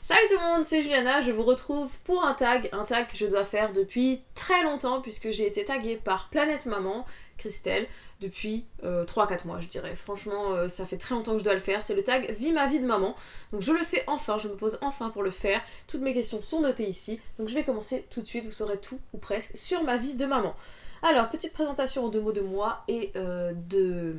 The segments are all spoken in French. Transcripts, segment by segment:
Salut tout le monde, c'est Juliana, je vous retrouve pour un tag que je dois faire depuis très longtemps puisque j'ai été taguée par Planète Maman, Christelle, depuis 3-4 mois je dirais. Franchement, ça fait très longtemps que je dois le faire, c'est le tag Vie ma vie de maman. Donc je le fais enfin, je me pose enfin pour le faire. Toutes mes questions sont notées ici, donc je vais commencer tout de suite, vous saurez tout ou presque sur ma vie de maman. Alors, petite présentation en 2 mots de moi et de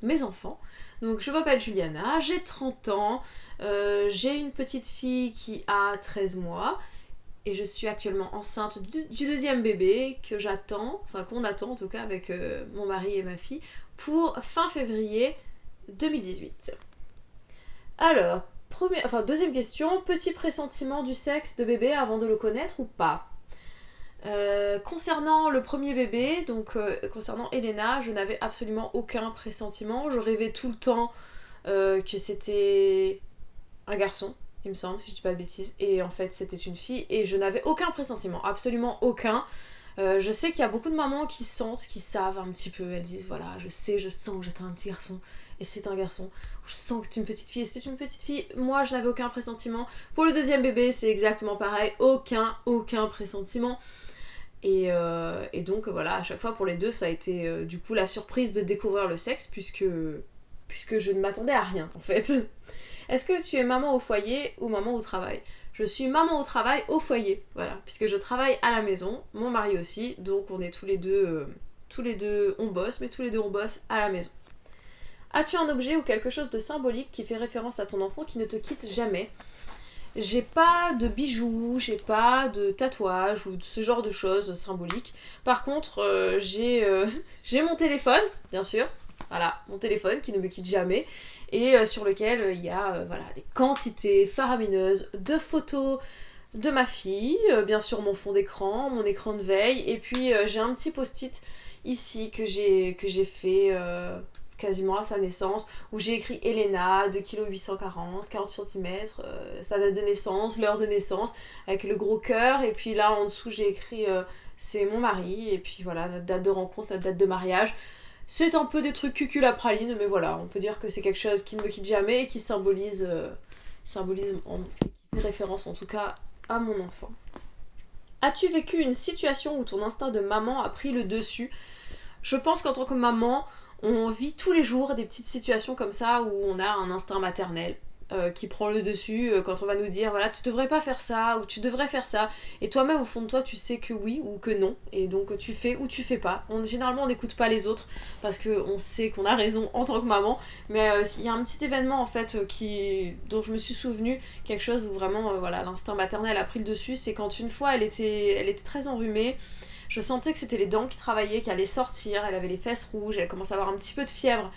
mes enfants. Donc je m'appelle Juliana, j'ai 30 ans, j'ai une petite fille qui a 13 mois et je suis actuellement enceinte du deuxième bébé que j'attends, enfin qu'on attend en tout cas avec mon mari et ma fille pour fin février 2018. Alors, deuxième question, petit pressentiment du sexe de bébé avant de le connaître ou pas? Concernant le premier bébé, donc concernant Elena, je n'avais absolument aucun pressentiment. Je rêvais tout le temps que c'était un garçon, il me semble, si je dis pas de bêtises, et en fait c'était une fille, et je n'avais aucun pressentiment, absolument aucun. Je sais qu'il y a beaucoup de mamans qui sentent, qui savent un petit peu, elles disent voilà, je sais, je sens que j'attends un petit garçon, et c'est un garçon. Je sens que c'est une petite fille, et c'est une petite fille. Moi, je n'avais aucun pressentiment. Pour le deuxième bébé, c'est exactement pareil, aucun pressentiment. Et donc voilà, à chaque fois pour les deux, ça a été du coup la surprise de découvrir le sexe, puisque je ne m'attendais à rien en fait. Est-ce que tu es maman au foyer ou maman au travail? Je suis maman au travail au foyer, voilà, puisque je travaille à la maison, mon mari aussi, donc on est tous les deux on bosse, mais tous les deux on bosse à la maison. As-tu un objet ou quelque chose de symbolique qui fait référence à ton enfant qui ne te quitte jamais? J'ai pas de bijoux, j'ai pas de tatouages ou de ce genre de choses symboliques. Par contre, j'ai mon téléphone, bien sûr. Voilà, mon téléphone qui ne me quitte jamais. Et sur lequel il y a voilà, des quantités faramineuses de photos de ma fille. Bien sûr, mon fond d'écran, mon écran de veille. Et puis j'ai un petit post-it ici que j'ai fait quasiment à sa naissance, où j'ai écrit Elena, 2,840 kg, 40 cm, sa date de naissance, l'heure de naissance, avec le gros cœur, et puis là en dessous j'ai écrit c'est mon mari, et puis voilà, notre date de rencontre, notre date de mariage. C'est un peu des trucs cucul à praline, mais voilà, on peut dire que c'est quelque chose qui ne me quitte jamais et qui qui fait référence en tout cas à mon enfant. As-tu vécu une situation où ton instinct de maman a pris le dessus? Je pense qu'en tant que maman, on vit tous les jours des petites situations comme ça où on a un instinct maternel qui prend le dessus quand on va nous dire voilà, tu devrais pas faire ça ou tu devrais faire ça, et toi-même au fond de toi tu sais que oui ou que non, et donc tu fais ou tu fais pas. Généralement on n'écoute pas les autres parce qu'on sait qu'on a raison en tant que maman, mais il y a un petit événement en fait dont je me suis souvenue, quelque chose où vraiment voilà, l'instinct maternel a pris le dessus. C'est quand une fois elle était très enrhumée. Je sentais que c'était les dents qui travaillaient, qui allaient sortir, elle avait les fesses rouges, elle commençait à avoir un petit peu de fièvre.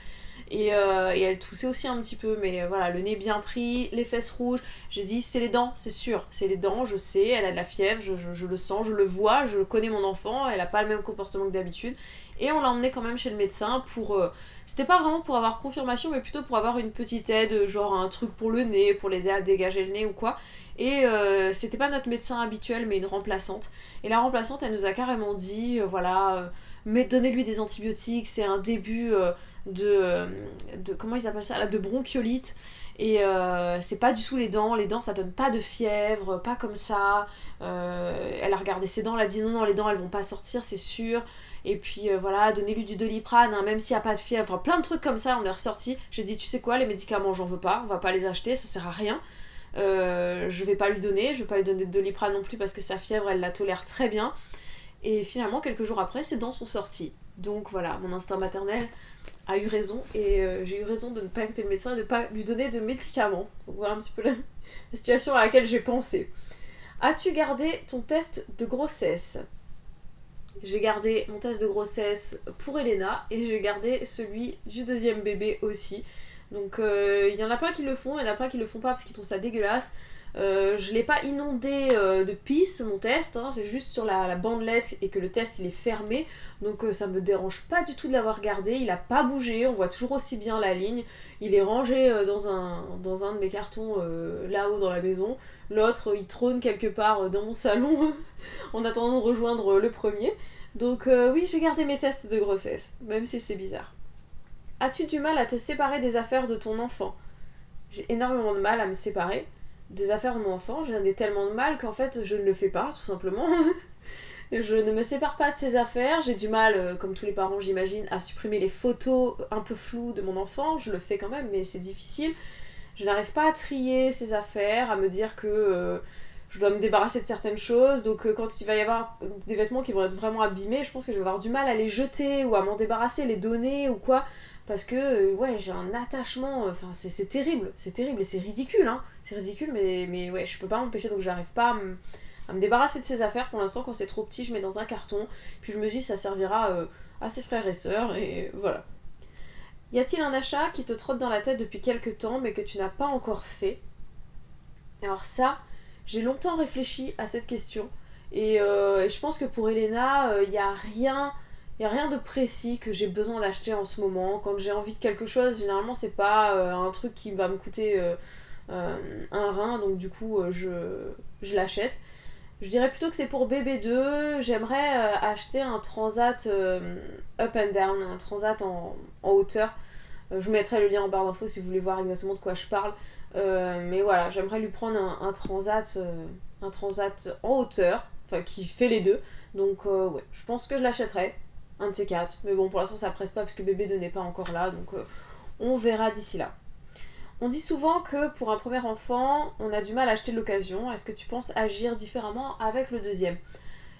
Et elle toussait aussi un petit peu, mais voilà, le nez bien pris, les fesses rouges. J'ai dit c'est les dents, c'est sûr, c'est les dents, je sais, elle a de la fièvre, je le sens, je le vois, je connais mon enfant, elle a pas le même comportement que d'habitude. Et on l'a emmenée quand même chez le médecin pour... c'était pas vraiment pour avoir confirmation, mais plutôt pour avoir une petite aide, genre un truc pour le nez, pour l'aider à dégager le nez ou quoi. Et c'était pas notre médecin habituel, mais une remplaçante. Et la remplaçante, elle nous a carrément dit, voilà, mais donnez-lui des antibiotiques, c'est un début de comment ils appellent ça là, de bronchiolite. Et c'est pas du tout les dents ça donne pas de fièvre, pas comme ça. Elle a regardé ses dents, elle a dit non, les dents elles vont pas sortir, c'est sûr. Et puis voilà, donnez-lui du Doliprane, hein, même s'il y a pas de fièvre, enfin, plein de trucs comme ça, on est ressorti. J'ai dit tu sais quoi, les médicaments j'en veux pas, on va pas les acheter, ça sert à rien. Je vais pas lui donner de Doliprane non plus parce que sa fièvre elle la tolère très bien. Et finalement quelques jours après ses dents sont sorties. Donc voilà, mon instinct maternel a eu raison, et j'ai eu raison de ne pas écouter le médecin et de ne pas lui donner de médicaments. Donc voilà un petit peu la situation à laquelle j'ai pensé. As-tu gardé ton test de grossesse? J'ai gardé mon test de grossesse pour Elena et j'ai gardé celui du deuxième bébé aussi. Donc il y en a plein qui le font, il y en a plein qui le font pas parce qu'ils trouvent ça dégueulasse. Je l'ai pas inondé de pisse mon test, hein, c'est juste sur la bandelette et que le test il est fermé, donc ça me dérange pas du tout de l'avoir gardé, il a pas bougé, on voit toujours aussi bien la ligne, il est rangé dans un de mes cartons là-haut dans la maison, l'autre il trône quelque part dans mon salon en attendant de rejoindre le premier, donc oui j'ai gardé mes tests de grossesse, même si c'est bizarre. As-tu du mal à te séparer des affaires de ton enfant? J'ai énormément de mal à me séparer. des affaires de mon enfant, j'en ai tellement de mal qu'en fait je ne le fais pas tout simplement. Je ne me sépare pas de ses affaires, j'ai du mal, comme tous les parents j'imagine, à supprimer les photos un peu floues de mon enfant, je le fais quand même mais c'est difficile. Je n'arrive pas à trier ses affaires, à me dire que je dois me débarrasser de certaines choses, donc quand il va y avoir des vêtements qui vont être vraiment abîmés, je pense que je vais avoir du mal à les jeter ou à m'en débarrasser, les donner ou quoi, parce que ouais, j'ai un attachement, enfin c'est terrible et c'est ridicule, hein, c'est ridicule, mais ouais, je peux pas m'empêcher, donc j'arrive pas à me débarrasser de ses affaires. Pour l'instant, quand c'est trop petit, je mets dans un carton, puis je me dis ça servira à ses frères et sœurs, et voilà. Y a-t-il un achat qui te trotte dans la tête depuis quelques temps mais que tu n'as pas encore fait? Alors ça, j'ai longtemps réfléchi à cette question et je pense que pour Elena, il n'y a rien, y a rien de précis que j'ai besoin d'acheter en ce moment. Quand j'ai envie de quelque chose, généralement c'est pas un truc qui va me coûter un rein, donc du coup je l'achète. Je dirais plutôt que c'est pour bébé 2. J'aimerais acheter un transat up and down, un transat en hauteur. Je vous mettrai le lien en barre d'infos si vous voulez voir exactement de quoi je parle. Mais voilà, j'aimerais lui prendre un transat en hauteur, enfin qui fait les deux. Donc ouais, je pense que je l'achèterai, un de ces quatre. Mais bon, pour l'instant ça presse pas parce que bébé 2 n'est pas encore là, donc on verra d'ici là. On dit souvent que pour un premier enfant, on a du mal à acheter de l'occasion. Est-ce que tu penses agir différemment avec le deuxième?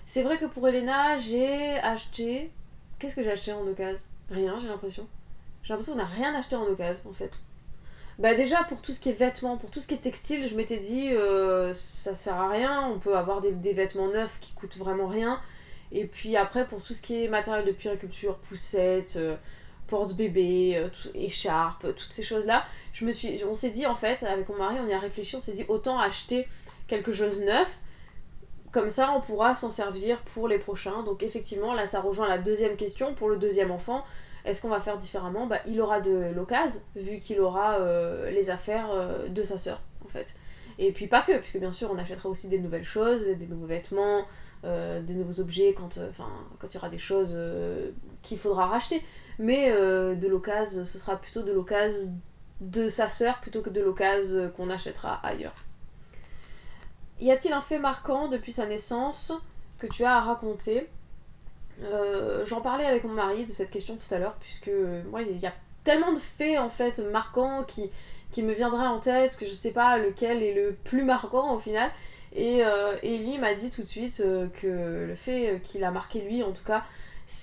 C'est vrai que pour Elena, j'ai acheté... Qu'est-ce que j'ai acheté en occasion? Rien, j'ai l'impression. J'ai l'impression qu'on n'a rien acheté en occasion, en fait. Bah déjà, pour tout ce qui est vêtements, pour tout ce qui est textile, je m'étais dit, ça sert à rien. On peut avoir des vêtements neufs qui coûtent vraiment rien. Et puis après, pour tout ce qui est matériel de puériculture, poussettes... porte-bébé, écharpe, toutes ces choses-là. On s'est dit en fait, avec mon mari, on y a réfléchi, on s'est dit autant acheter quelque chose neuf, comme ça on pourra s'en servir pour les prochains. Donc effectivement, là ça rejoint la deuxième question, pour le deuxième enfant, est-ce qu'on va faire différemment? Bah il aura de l'occasion, vu qu'il aura les affaires de sa sœur en fait. Et puis pas que, puisque bien sûr on achètera aussi des nouvelles choses, des nouveaux vêtements, des nouveaux objets quand il y aura des choses qu'il faudra racheter. Mais de l'occasion, ce sera plutôt de l'occasion de sa sœur plutôt que de l'occasion qu'on achètera ailleurs. Y a-t-il un fait marquant depuis sa naissance que tu as à raconter? J'en parlais avec mon mari de cette question tout à l'heure, puisque moi il y a tellement de faits en fait marquants qui me viendraient en tête que je sais pas lequel est le plus marquant au final. Et lui m'a dit tout de suite que le fait qu'il a marqué lui en tout cas,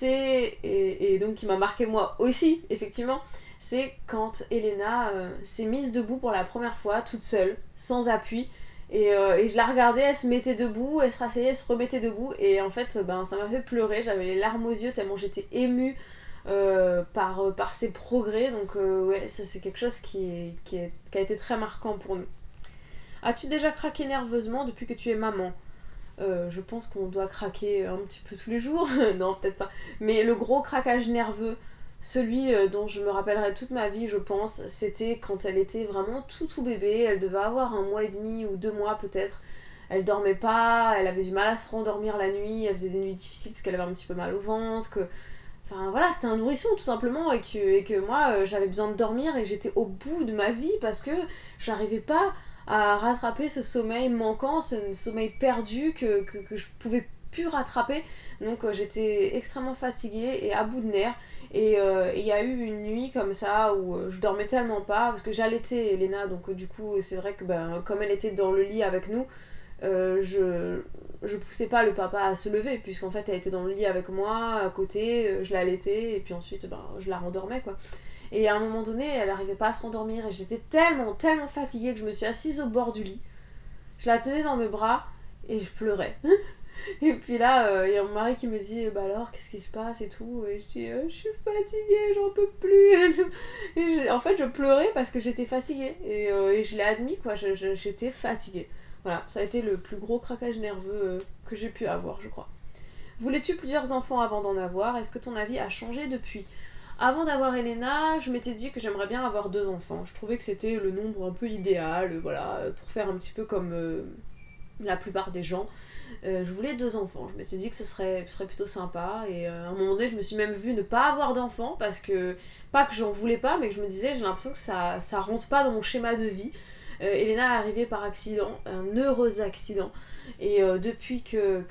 et donc qui m'a marqué moi aussi effectivement, c'est quand Elena s'est mise debout pour la première fois toute seule, sans appui. Et je la regardais, elle se mettait debout, elle se rasseyait, elle se remettait debout, et en fait ça m'a fait pleurer, j'avais les larmes aux yeux tellement j'étais émue par ses progrès. Donc ouais, ça c'est quelque chose qui a été très marquant pour nous. As-tu déjà craqué nerveusement depuis que tu es maman? Je pense qu'on doit craquer un petit peu tous les jours. Non, peut-être pas. Mais le gros craquage nerveux, celui dont je me rappellerai toute ma vie, je pense, c'était quand elle était vraiment tout bébé. Elle devait avoir 1 mois et demi ou 2 mois peut-être. Elle dormait pas, elle avait du mal à se rendormir la nuit, elle faisait des nuits difficiles parce qu'elle avait un petit peu mal au ventre, Enfin voilà, c'était un nourrisson tout simplement, et que moi j'avais besoin de dormir et j'étais au bout de ma vie parce que j'arrivais pas à rattraper ce sommeil manquant, ce sommeil perdu que je pouvais plus rattraper. Donc j'étais extrêmement fatiguée et à bout de nerfs. Et il y a eu une nuit comme ça où je dormais tellement pas, parce que j'allaitais Elena, donc du coup c'est vrai que comme elle était dans le lit avec nous, je poussais pas le papa à se lever, puisqu'en fait elle était dans le lit avec moi, à côté, je l'allaitais, et puis ensuite je la rendormais quoi. Et à un moment donné, elle arrivait pas à se rendormir, et j'étais tellement fatiguée que je me suis assise au bord du lit. Je la tenais dans mes bras, et je pleurais. Et puis là, il y a mon mari qui me dit bah alors, qu'est-ce qui se passe et tout. Et je dis je suis fatiguée, j'en peux plus. Et en fait, je pleurais parce que j'étais fatiguée. Et je l'ai admis, quoi, j'étais fatiguée. Voilà, ça a été le plus gros craquage nerveux que j'ai pu avoir, je crois. Voulais-tu plusieurs enfants avant d'en avoir? Est-ce que ton avis a changé depuis? Avant d'avoir Elena, je m'étais dit que j'aimerais bien avoir 2 enfants. Je trouvais que c'était le nombre un peu idéal, voilà, pour faire un petit peu comme la plupart des gens. Je voulais 2 enfants. Je m'étais dit que ce serait plutôt sympa. Et à un moment donné, je me suis même vue ne pas avoir d'enfants, parce que, pas que j'en voulais pas, mais que je me disais, j'ai l'impression que ça rentre pas dans mon schéma de vie. Elena est arrivée par accident, un heureux accident. Et depuis qu'on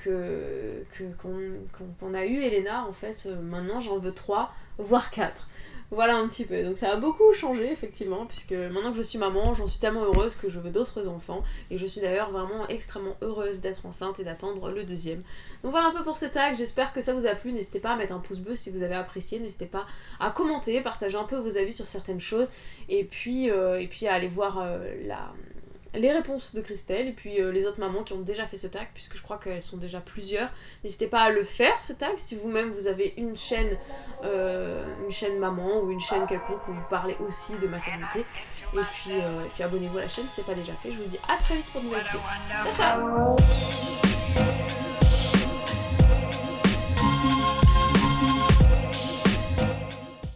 a eu Elena, en fait, maintenant j'en veux 3, voire 4. Voilà un petit peu. Donc ça a beaucoup changé, effectivement, puisque maintenant que je suis maman, j'en suis tellement heureuse que je veux d'autres enfants. Et je suis d'ailleurs vraiment extrêmement heureuse d'être enceinte et d'attendre le deuxième. Donc voilà un peu pour ce tag, j'espère que ça vous a plu. N'hésitez pas à mettre un pouce bleu si vous avez apprécié. N'hésitez pas à commenter, partager un peu vos avis sur certaines choses. Et puis à aller voir les réponses de Christelle et puis les autres mamans qui ont déjà fait ce tag, puisque je crois qu'elles sont déjà plusieurs. N'hésitez pas à le faire, ce tag, si vous-même vous avez une chaîne maman ou une chaîne quelconque où vous parlez aussi de maternité. Et puis abonnez-vous à la chaîne si c'est pas déjà fait. Je vous dis à très vite pour une nouvelle vidéo. Ciao ciao.